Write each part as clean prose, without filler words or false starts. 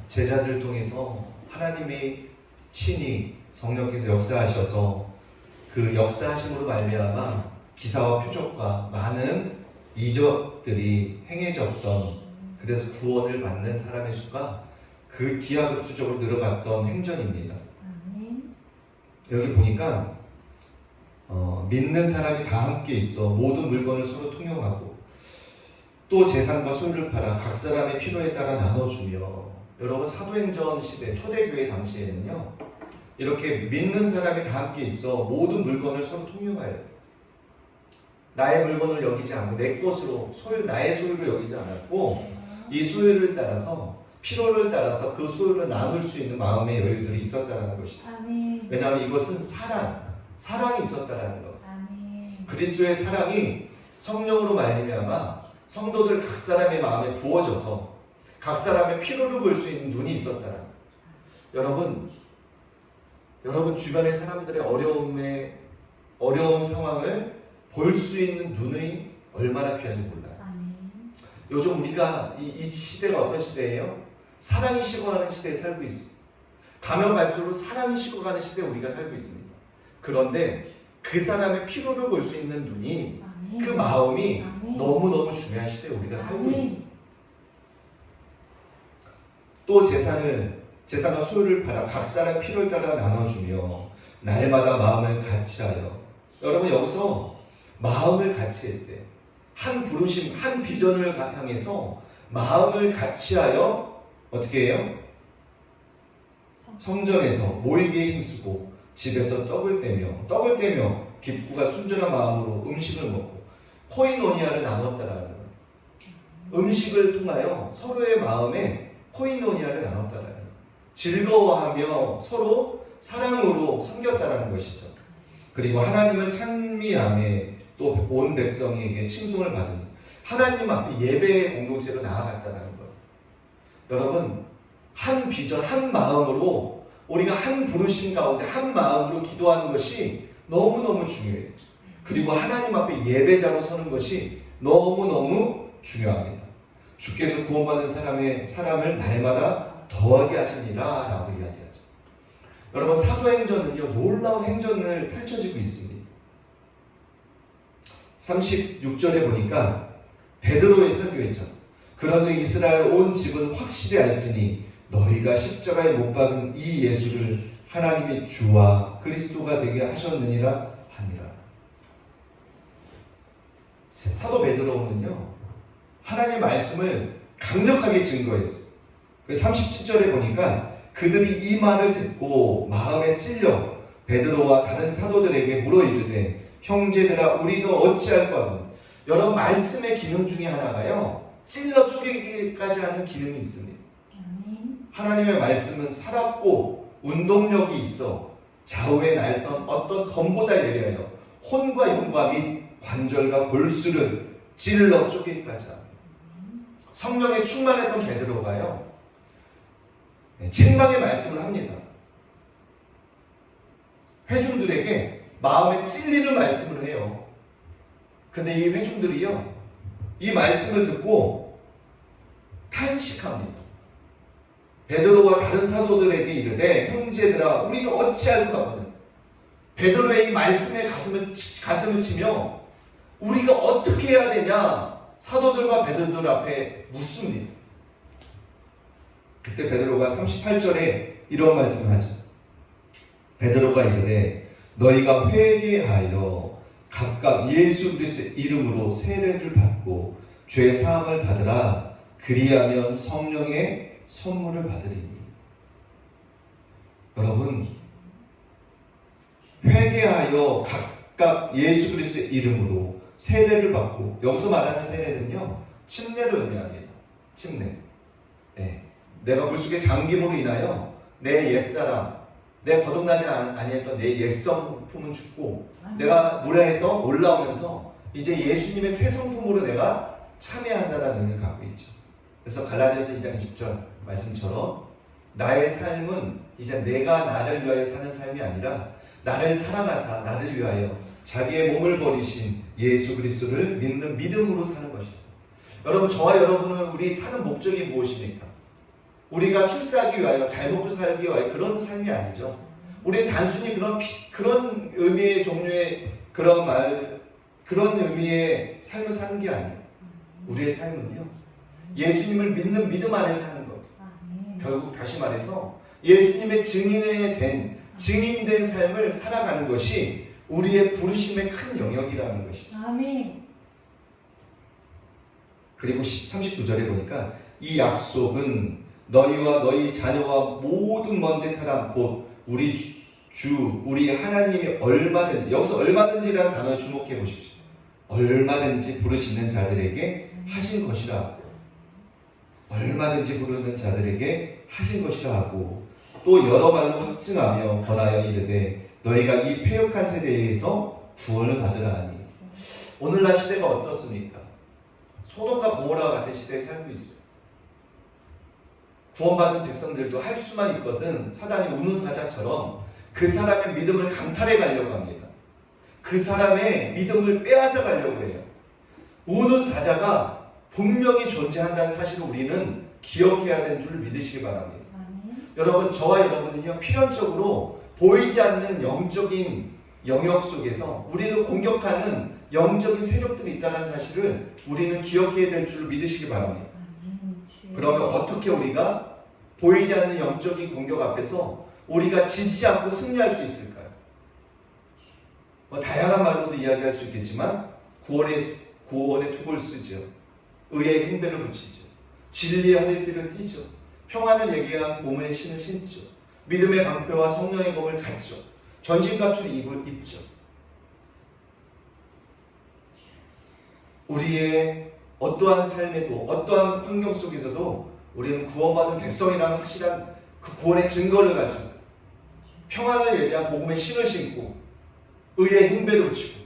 제자들을 통해서 하나님이 친히 성령께서 역사하셔서 그 역사하심으로 말미암아 기사와 표적과 많은 이적들이 행해졌던, 그래서 구원을 받는 사람의 수가 그 기하급수적으로 늘어갔던 행전입니다. 여기 보니까 믿는 사람이 다 함께 있어 모든 물건을 서로 통용하고 또 재산과 소유를 팔아 각 사람의 필요에 따라 나눠주며, 여러분 사도행전 시대 초대교회 당시에는요 이렇게 믿는 사람이 다 함께 있어 모든 물건을 서로 통용하여 나의 물건을 여기지 않고 내 것으로 나의 소유를 여기지 않았고 이 소유를 따라서 필요를 따라서 그 소유를 나눌 수 있는 마음의 여유들이 있었다는 것이죠. 왜냐하면 이것은 사랑이 있었다는 것. 그리스도의 사랑이 성령으로 말미암아 성도들 각 사람의 마음에 부어져서 각 사람의 필요를 볼 수 있는 눈이 있었다는 것. 여러분 주변의 사람들의 어려운 상황을 볼 수 있는 눈이 얼마나 귀한지 몰라요. 요즘 우리가 이 시대가 어떤 시대예요? 사랑이 식어가는 시대에 살고 있습니다. 가면 갈수록 사랑이 식어가는 시대에 우리가 살고 있습니다. 그런데 그 사람의 필요를 볼 수 있는 눈이, 그 마음이 너무너무 중요한 시대에 우리가 살고 있습니다. 또 재산과 소유를 팔아 각 사람 필요에 따라 나눠주며 날마다 마음을 같이하여, 여러분 여기서 마음을 같이할 때 한 부르심, 한 비전을 향해서 마음을 같이하여 어떻게 해요? 성전에서 모이기에 힘쓰고 집에서 떡을 떼며 기쁘고 순전한 마음으로 음식을 먹고 코이노니아를 나눴다라는 거예요. 음식을 통하여 서로의 마음에 코이노니아를 나눴다라는 거예요. 즐거워하며 서로 사랑으로 섬겼다라는 것이죠. 그리고 하나님을 찬미하며 또 온 백성에게 칭송을 받으니 하나님 앞에 예배의 공동체로 나아갔다는 거예요. 여러분 한 비전, 한 마음으로 우리가 한 부르심 가운데 한 마음으로 기도하는 것이 너무너무 중요해요. 그리고 하나님 앞에 예배자로 서는 것이 너무너무 중요합니다. 주께서 구원받은 사람을 날마다 더하게 하시니라 라고 이야기하죠. 여러분 사도행전은요 놀라운 행전을 펼쳐지고 있습니다. 36절에 보니까 베드로의 설교했죠. 그런즉 이스라엘 온 집은 확실히 알지니 너희가 십자가에 못 박은 이 예수를 하나님이 주와 그리스도가 되게 하셨느니라 하니라. 사도 베드로는요 하나님의 말씀을 강력하게 증거했어요. 37절에 보니까 그들이 이 말을 듣고 마음에 찔려 베드로와 다른 사도들에게 물어 이르되 형제들아 우리가 어찌할까 하노. 여러분 말씀의 기능 중에 하나가요 찔러 쪼개기까지 하는 기능이 있습니다. 하나님의 말씀은 살았고 운동력이 있어 좌우의 날선 어떤 검보다 예리하여 혼과 영과 및 관절과 골수를 찔러 쪼개기까지 합니다. 성령에 충만했던 베드로가요 책망의 말씀을 합니다. 회중들에게 마음에 찔리는 말씀을 해요. 근데 이 회중들이요 이 말씀을 듣고 탄식합니다. 베드로와 다른 사도들에게 이르되 형제들아 우리가 어찌할까 하노. 베드로의 이 말씀에 가슴을 치며 우리가 어떻게 해야 되냐 사도들과 베드로들 앞에 묻습니다. 그때 베드로가 38절에 이런 말씀을 하죠. 베드로가 이르되 너희가 회개하여 각각 예수 그리스도의 이름으로 세례를 받고 죄 사함을 받으라. 그리하면 성령의 선물을 받으리니. 여러분 회개하여 각각 예수 그리스도의 이름으로 세례를 받고, 여기서 말하는 세례는요 침례를 의미합니다. 침례. 네. 내가 물속에 잠김으로 인하여 내 옛사람, 내 거듭나지 아니했던 내 옛성품은 죽고 내가 물에서 올라오면서 이제 예수님의 새 성품으로 내가 참여한다는 의미를 갖고 있죠. 그래서 갈라디아서 2장 20절 말씀처럼 나의 삶은 이제 내가 나를 위하여 사는 삶이 아니라 나를 사랑하사 나를 위하여 자기의 몸을 버리신 예수 그리스도를 믿는 믿음으로 사는 것입니다. 여러분 저와 여러분은 우리 사는 목적이 무엇입니까? 우리가 출세하기 위하여 잘 먹고 살기 위하여 그런 삶이 아니죠. 우리는 단순히 그런 의미의 종류의 그런 의미의 삶을 사는 게 아니에요. 우리의 삶은요, 예수님을 믿는 믿음 안에 사는 거예요. 결국 다시 말해서 예수님의 증인된 삶을 살아가는 것이 우리의 부르심의 큰 영역이라는 것이죠. 아멘. 그리고 39절에 보니까 이 약속은 너희와 너희 자녀와 모든 먼데 사람 곧 우리 우리 하나님이 얼마든지, 여기서 얼마든지라는 단어에 주목해 보십시오. 얼마든지 부르시는 자들에게 하신 것이라. 얼마든지 부르는 자들에게 하신 것이라 하고, 또 여러 말로 확증하며 권하여 이르되 너희가 이 패역한 세대에서 구원을 받으라 하니. 오늘날 시대가 어떻습니까? 소돔과 고모라와 같은 시대에 살고 있어요. 구원받은 백성들도 할 수만 있거든 사단이 우는 사자처럼 그 사람의 믿음을 강탈해 가려고 합니다. 그 사람의 믿음을 빼앗아 가려고 해요. 우는 사자가 분명히 존재한다는 사실을 우리는 기억해야 되는 줄 믿으시기 바랍니다. 여러분, 저와 여러분은요, 필연적으로 보이지 않는 영적인 영역 속에서 우리를 공격하는 영적인 세력들이 있다는 사실을 우리는 기억해야 될 줄 믿으시기 바랍니다. 그러면 어떻게 우리가 보이지 않는 영적인 공격 앞에서 우리가 지지 않고 승리할 수 있을까요? 다양한 말로도 이야기할 수 있겠지만 구원의 툭을 쓰죠. 의의 행배를 붙이죠. 진리의 허리띠를 띠죠. 평안을 얘기한 봄의 신을 신죠. 믿음의 방패와 성령의 검을 갖죠. 전신갑주를 입죠. 우리의 어떠한 삶에도, 어떠한 환경 속에서도 우리는 구원받은 백성이라는 확실한 그 구원의 증거를 가지고 평안을 얘기한 복음의 신을 신고 의의 행배를 붙이고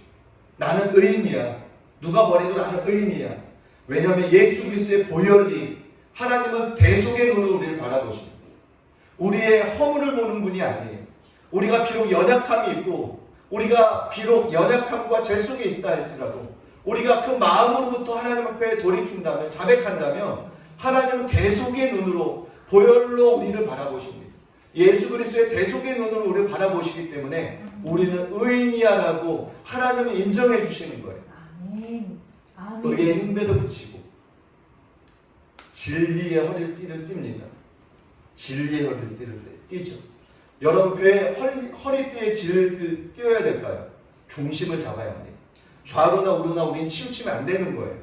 나는 의인이야. 누가 뭐래도 나는 의인이야. 왜냐하면 예수 그리스도의 보혈이, 하나님은 대속의 눈으로 우리를 바라보십니다. 우리의 허물을 보는 분이 아니에요. 우리가 비록 연약함이 있고 우리가 비록 연약함과 죄 속에 있다 할지라도 우리가 그 마음으로부터 하나님 앞에 돌이킨다면, 자백한다면 하나님은 대속의 눈으로, 보혈로 우리를 바라보십니다. 예수 그리스도의 대속의 눈으로 우리를 바라보시기 때문에 우리는 의인이야라고 하나님은 인정해 주시는 거예요. 아멘. 아멘. 의의 행배를 붙이고 진리의 허리띠를 띱니다. 진리의 허리띠를 띠죠. 여러분, 왜 허리띠에 진리를 띄어야 될까요? 중심을 잡아야 합니다. 좌로나 우로나 우리는 치우치면 안 되는 거예요.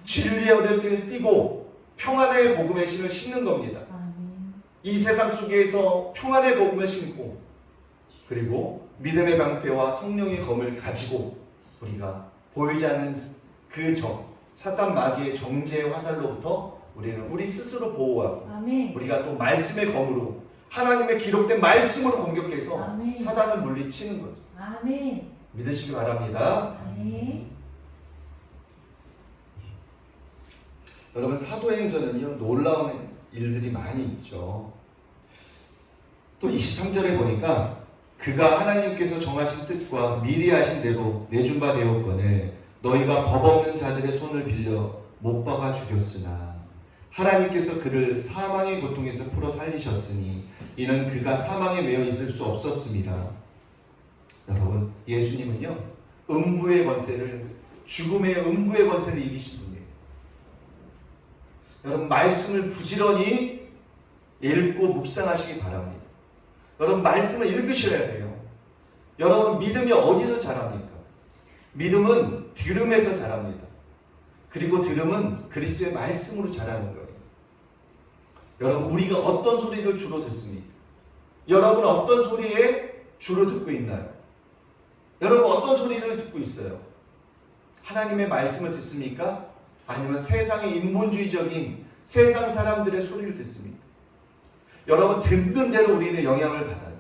진리의 허리띠를 띠고 평안의 복음의 신을 신는 겁니다. 이 세상 속에서 평안의 복음을 신고, 그리고 믿음의 방패와 성령의 검을 가지고 우리가 보이지 않는 그 사탄 마귀의 정죄의 화살로부터 우리는 우리 스스로 보호하고, 아멘. 우리가 또 말씀의 검으로, 하나님의 기록된 말씀으로 공격해서 아멘. 사단을 물리치는 거죠. 아멘. 믿으시기 바랍니다. 아멘. 여러분, 사도행전은요, 놀라운 일들이 많이 있죠. 또 23절에 보니까 그가 하나님께서 정하신 뜻과 미리 하신 대로 내준 바 되었거늘 너희가 법 없는 자들의 손을 빌려 못 박아 죽였으나 하나님께서 그를 사망의 고통에서 풀어 살리셨으니 이는 그가 사망에 매여 있을 수 없었습니다. 여러분, 예수님은요, 음부의 권세를, 죽음의 음부의 권세를 이기신 분이에요. 여러분, 말씀을 부지런히 읽고 묵상하시기 바랍니다. 여러분, 말씀을 읽으셔야 돼요. 여러분, 믿음이 어디서 자랍니까? 믿음은 들음에서 자랍니다. 그리고 들음은 그리스도의 말씀으로 자라는 거예요. 여러분, 우리가 어떤 소리를 주로 듣습니까? 여러분, 어떤 소리에 주로 듣고 있나요? 여러분, 어떤 소리를 듣고 있어요? 하나님의 말씀을 듣습니까? 아니면 세상의 인본주의적인 세상 사람들의 소리를 듣습니까? 여러분, 듣는 대로 우리는 영향을 받아요.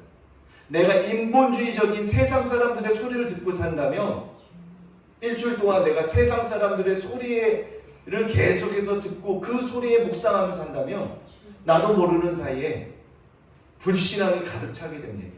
내가 인본주의적인 세상 사람들의 소리를 듣고 산다면 일주일 동안 내가 세상 사람들의 소리를 계속해서 듣고 그 소리에 묵상하며 산다면 나도 모르는 사이에 불신앙이 가득 차게 됩니다.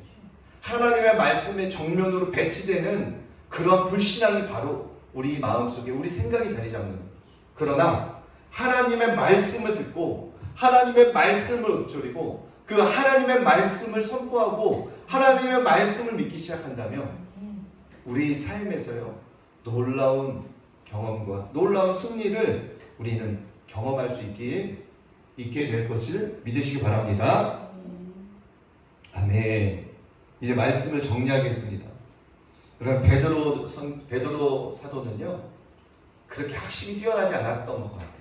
하나님의 말씀에 정면으로 배치되는 그런 불신앙이 바로 우리 마음속에, 우리 생각이 자리 잡는 거예요. 그러나 하나님의 말씀을 듣고 하나님의 말씀을 읊조리고 그 하나님의 말씀을 선포하고 하나님의 말씀을 믿기 시작한다면 아멘. 우리 삶에서요 놀라운 경험과 놀라운 승리를 우리는 경험할 수 있게 될 것을 믿으시기 바랍니다. 아멘. 이제 말씀을 정리하겠습니다. 그럼 베드로 사도는요 그렇게 학식이 뛰어나지 않았던 것 같아요.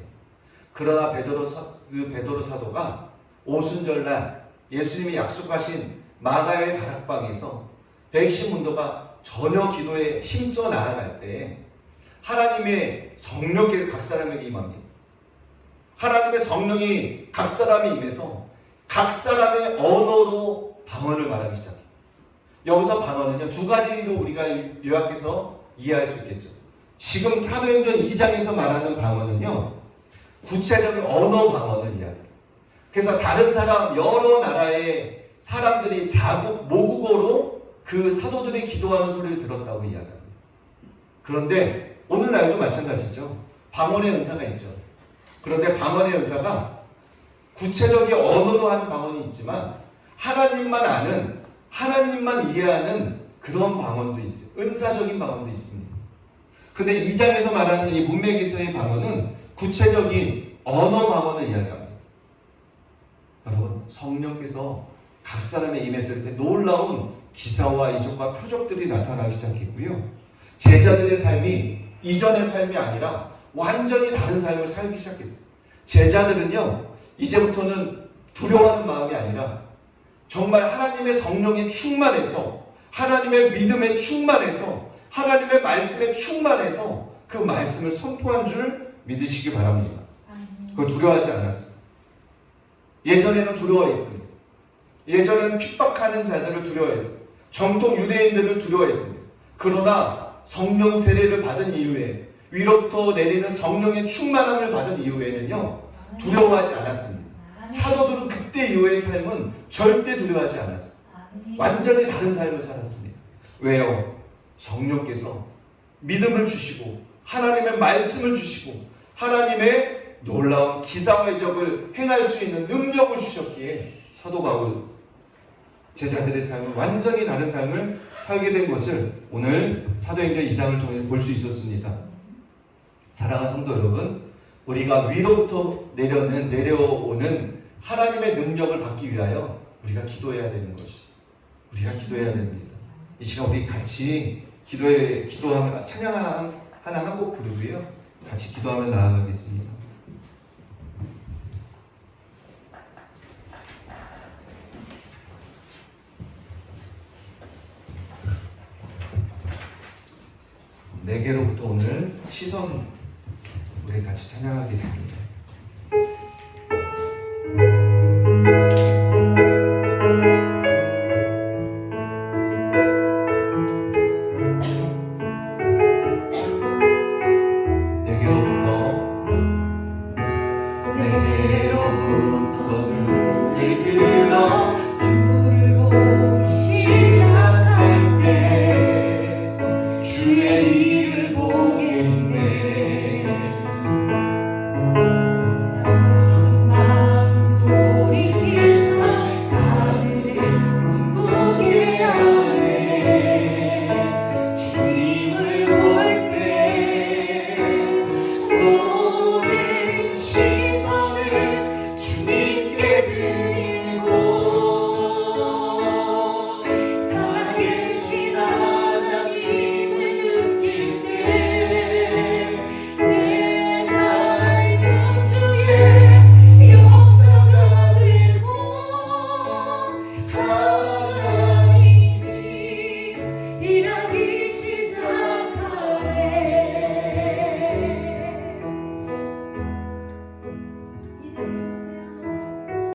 그러나 베드로 사도가 오순절날 예수님이 약속하신 마가의 다락방에서 백신 문도가 전혀 기도에 힘써 나아갈 때 하나님의 성령께서 각 사람에게 임합니다. 하나님의 성령이 각 사람에 임해서 각 사람의 언어로 방언을 말하기 시작해요. 여기서 방언은요 두 가지로 우리가 요약해서 이해할 수 있겠죠. 지금 사도행전 2장에서 말하는 방언은요 구체적인 언어 방언을 이야기해요. 그래서 다른 사람 여러 나라의 사람들이 자국 모국어로 그 사도들이 기도하는 소리를 들었다고 이야기합니다. 그런데 오늘날도 마찬가지죠. 방언의 은사가 있죠. 그런데 방언의 은사가 구체적인 언어로 하는 방언이 있지만 하나님만 아는 하나님만 이해하는 그런 방언도 있어요. 은사적인 방언도 있습니다. 근데 2장에서 말하는 이 문맥에서의 방언은 구체적인 언어 방언을 이야기합니다. 여러분 성령께서 각 사람에 임했을 때 놀라운 기사와 이적과 표적들이 나타나기 시작했고요. 제자들의 삶이 이전의 삶이 아니라 완전히 다른 삶을 살기 시작했어요. 제자들은요 이제부터는 두려워하는 마음이 아니라 정말 하나님의 성령에 충만해서 하나님의 믿음에 충만해서 하나님의 말씀에 충만해서 그 말씀을 선포한 줄 믿으시기 바랍니다. 그걸 두려워하지 않았어요. 예전에는 두려워했습니다. 예전에는 핍박하는 자들을 두려워했어요. 정통 유대인들을 두려워했습니다. 그러나 성령 세례를 받은 이후에 위로부터 내리는 성령의 충만함을 받은 이후에는요 두려워하지 않았습니다. 사도들은 그때 이후의 삶은 절대 두려워하지 않았어요. 완전히 다른 삶을 살았습니다. 왜요? 성령께서 믿음을 주시고 하나님의 말씀을 주시고 하나님의 놀라운 기사와 이적을 행할 수 있는 능력을 주셨기에 사도 바울 제자들의 삶은 완전히 다른 삶을 살게 된 것을 오늘 사도행전 2장을 통해 볼 수 있었습니다. 사랑하는 성도 여러분, 우리가 위로부터 내려오는 하나님의 능력을 받기 위하여 우리가 기도해야 되는 것이 우리가 기도해야 됩니다. 이 시간 우리 같이 기도하며 찬양 하나 한 곡 부르고요. 같이 기도하며 나아가겠습니다. 내게로부터 오늘 시선 우리 같이 찬양하겠습니다.